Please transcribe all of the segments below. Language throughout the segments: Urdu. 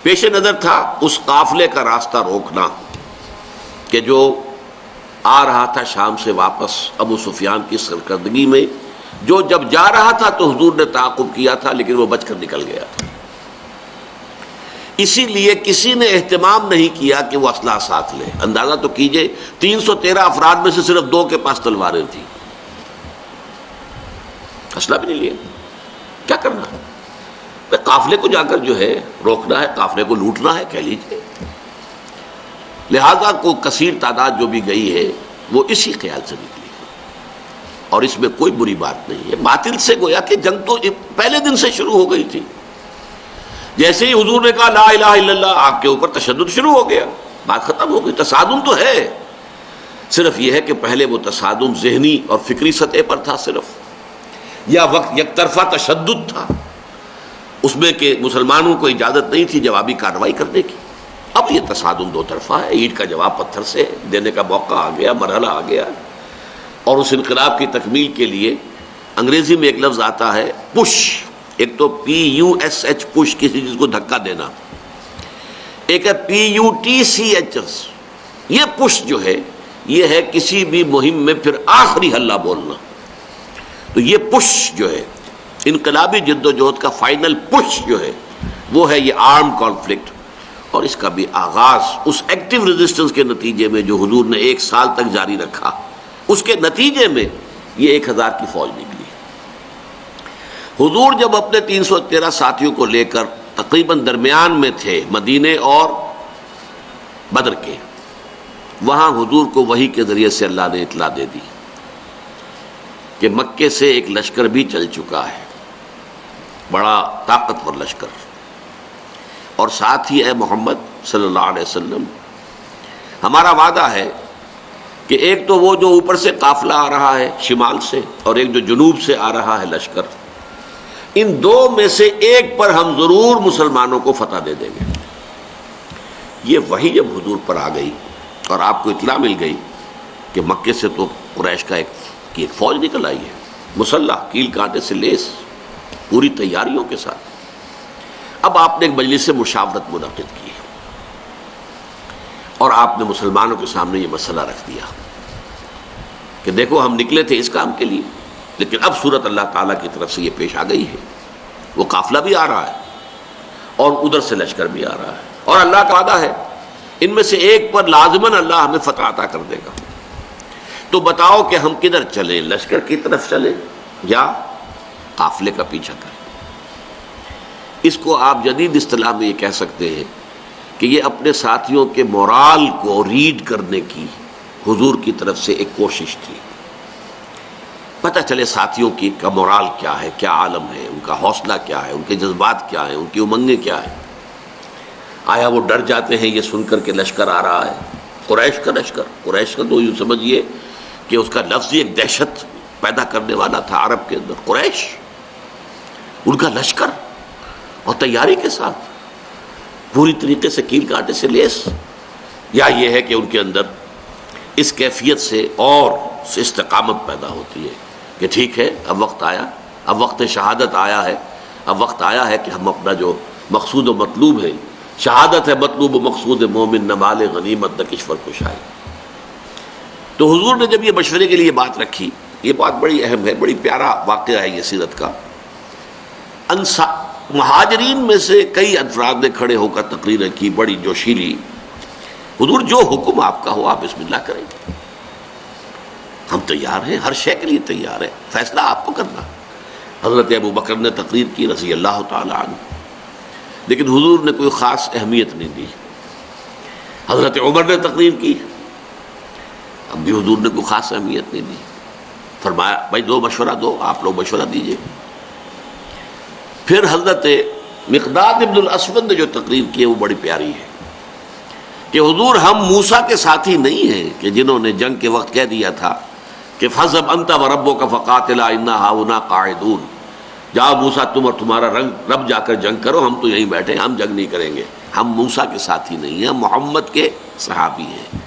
پیش نظر تھا اس قافلے کا راستہ روکنا کہ جو آ رہا تھا شام سے واپس ابو سفیان کی سرکردگی میں، جو جب جا رہا تھا تو حضور نے تعاقب کیا تھا لیکن وہ بچ کر نکل گیا تھا۔ اسی لیے کسی نے اہتمام نہیں کیا کہ وہ اسلحہ ساتھ لے۔ اندازہ تو کیجئے 313 افراد میں سے صرف 2 کے پاس تلواریں تھیں، اسلحہ بھی نہیں لیا۔ کیا کرنا ہے؟ قافلے کو جا کر جو ہے روکنا ہے، قافلے کو لوٹنا ہے، کہہ لیجیے۔ لہذا کو کثیر تعداد جو بھی گئی ہے وہ اسی خیال سے نکلی، اور اس میں کوئی بری بات نہیں ہے۔ باطل سے گویا کہ جنگ تو پہلے دن سے شروع ہو گئی تھی۔ جیسے ہی حضور نے کہا لا الہ الا اللہ، آپ کے اوپر تشدد شروع ہو گیا، بات ختم ہو گئی۔ تصادم تو ہے، صرف یہ ہے کہ پہلے وہ تصادم ذہنی اور فکری سطح پر تھا صرف، یا وقت یک طرفہ تشدد تھا، اس میں کہ مسلمانوں کو اجازت نہیں تھی جوابی کارروائی کرنے کی۔ اب یہ تصادم 2 طرفہ ہے، اینٹ کا جواب پتھر سے دینے کا موقع آ گیا، مرحلہ آ گیا، اور اس انقلاب کی تکمیل کے لیے انگریزی میں ایک لفظ آتا ہے پش۔ ایک تو PUSH پش، کسی چیز کو دھکا دینا، ایک ہے PUTCH۔ یہ پش جو ہے یہ ہے کسی بھی مہم میں پھر آخری حلہ بولنا۔ تو یہ پش جو ہے انقلابی جد و جہد کا فائنل پش جو ہے وہ ہے یہ آرم کانفلکٹ، اور اس کا بھی آغاز اس ایکٹیو ریزسٹنس کے نتیجے میں جو حضور نے 1 سال تک جاری رکھا، اس کے نتیجے میں یہ 1000 کی فوج نکلی۔ حضور جب اپنے 313 ساتھیوں کو لے کر تقریباً درمیان میں تھے مدینے اور بدر کے، وہاں حضور کو وحی کے ذریعے سے اللہ نے اطلاع دے دی کہ مکے سے ایک لشکر بھی چل چکا ہے، بڑا طاقتور لشکر، اور ساتھ ہی اے محمد صلی اللہ علیہ وسلم ہمارا وعدہ ہے کہ ایک تو وہ جو اوپر سے قافلہ آ رہا ہے شمال سے، اور ایک جو جنوب سے آ رہا ہے لشکر، ان 2 میں سے ایک پر ہم ضرور مسلمانوں کو فتح دے دیں گے۔ یہ وحی جب حضور پر آ گئی اور آپ کو اطلاع مل گئی کہ مکے سے تو قریش کا ایک فوج نکل آئی ہے، مسلح، کیل کانٹے سے لیس، پوری تیاریوں کے ساتھ۔ اب آپ نے ایک مجلس سے مشاورت منعقد کی اور آپ نے مسلمانوں کے سامنے یہ مسئلہ رکھ دیا کہ دیکھو ہم نکلے تھے اس کام کے لیے، لیکن اب صورت اللہ تعالیٰ کی طرف سے یہ پیش آ گئی ہے، وہ قافلہ بھی آ رہا ہے اور ادھر سے لشکر بھی آ رہا ہے، اور اللہ کا وعدہ ہے ان میں سے ایک پر لازماً اللہ ہمیں فتح عطا کر دے گا۔ تو بتاؤ کہ ہم کدھر چلیں، لشکر کی طرف چلیں یا قافلے کا پیچھا کریں؟ اس کو آپ جدید اصطلاح میں یہ کہہ سکتے ہیں کہ یہ اپنے ساتھیوں کے مورال کو ریڈ کرنے کی حضور کی طرف سے ایک کوشش تھی۔ پتہ چلے ساتھیوں کا مورال کیا ہے، کیا عالم ہے، ان کا حوصلہ کیا ہے، ان کے جذبات کیا ہیں، ان کی امنگیں کیا ہیں۔ آیا وہ ڈر جاتے ہیں یہ سن کر کے لشکر آ رہا ہے، قریش کا لشکر؟ قریش کا تو یوں سمجھیے کہ اس کا لفظ ایک دہشت پیدا کرنے والا تھا عرب کے اندر۔ قریش، ان کا لشکر اور تیاری کے ساتھ پوری طریقے سے کیل کانٹے سے لیس، یا یہ ہے کہ ان کے اندر اس کیفیت سے اور استقامت پیدا ہوتی ہے کہ ٹھیک ہے اب وقت آیا، اب وقت شہادت آیا ہے، اب وقت آیا ہے کہ ہم اپنا جو مقصود و مطلوب ہے، شہادت ہے مطلوب و مقصود مومن، نہ مال غنیمت نہ کشور کشائی۔ تو حضور نے جب یہ مشورے کے لیے بات رکھی، یہ بات بڑی اہم ہے، بڑی پیارا واقعہ ہے یہ سیرت کا۔ مہاجرین میں سے کئی افراد نے کھڑے ہو کر تقریر کی، بڑی جوشیلی۔ حضور جو حکم آپ کا ہو آپ بسم اللہ کریں، ہم تیار ہیں، ہر شے کے لیے تیار ہیں، فیصلہ آپ کو کرنا۔ حضرت ابو بکر نے تقریر کی رضی اللہ تعالی عنہ، لیکن حضور نے کوئی خاص اہمیت نہیں دی۔ حضرت عمر نے تقریر کی، اب بھی حضور نے کوئی خاص اہمیت نہیں دی۔ فرمایا بھائی دو مشورہ دو، آپ لوگ مشورہ دیجئے۔ پھر حضرت مقداد ابن الاسود نے جو تقریر کی ہے وہ بڑی پیاری ہے کہ حضور ہم موسیٰ کے ساتھی نہیں ہیں کہ جنہوں نے جنگ کے وقت کہہ دیا تھا کہ فَاذْهَبْ أَنْتَ وَرَبُّكَ فَقَاتِلَا إِنَّا هَاهُنَا قَاعِدُونَ، جاؤ موسیٰ تم اور تمہارا رب جا کر جنگ کرو، ہم تو یہیں بیٹھے، ہم جنگ نہیں کریں گے۔ ہم موسیٰ کے ساتھی نہیں ہیں، ہم محمد کے صحابی ہیں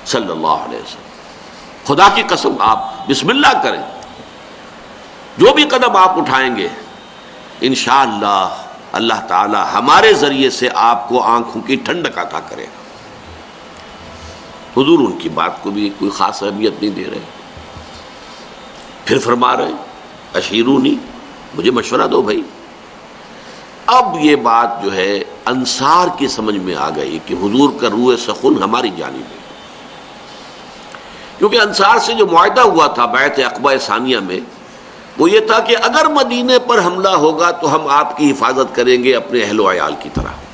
صلی اللہ علیہ وسلم۔ خدا کی قسم آپ بسم اللہ کریں، جو بھی قدم آپ اٹھائیں گے انشاءاللہ اللہ تعالی ہمارے ذریعے سے آپ کو آنکھوں کی ٹھنڈک عطا کرے گا۔ حضور ان کی بات کو بھی کوئی خاص اہمیت نہیں دے رہے، پھر فرما رہے اشیرونی، مجھے مشورہ دو بھائی۔ اب یہ بات جو ہے انصار کی سمجھ میں آ گئی کہ حضور کا روح سخن ہماری جانب ہے، کیونکہ انصار سے جو معاہدہ ہوا تھا بیعت عقبہ ثانیہ میں، وہ یہ تھا کہ اگر مدینے پر حملہ ہوگا تو ہم آپ کی حفاظت کریں گے اپنے اہل و عیال کی طرح۔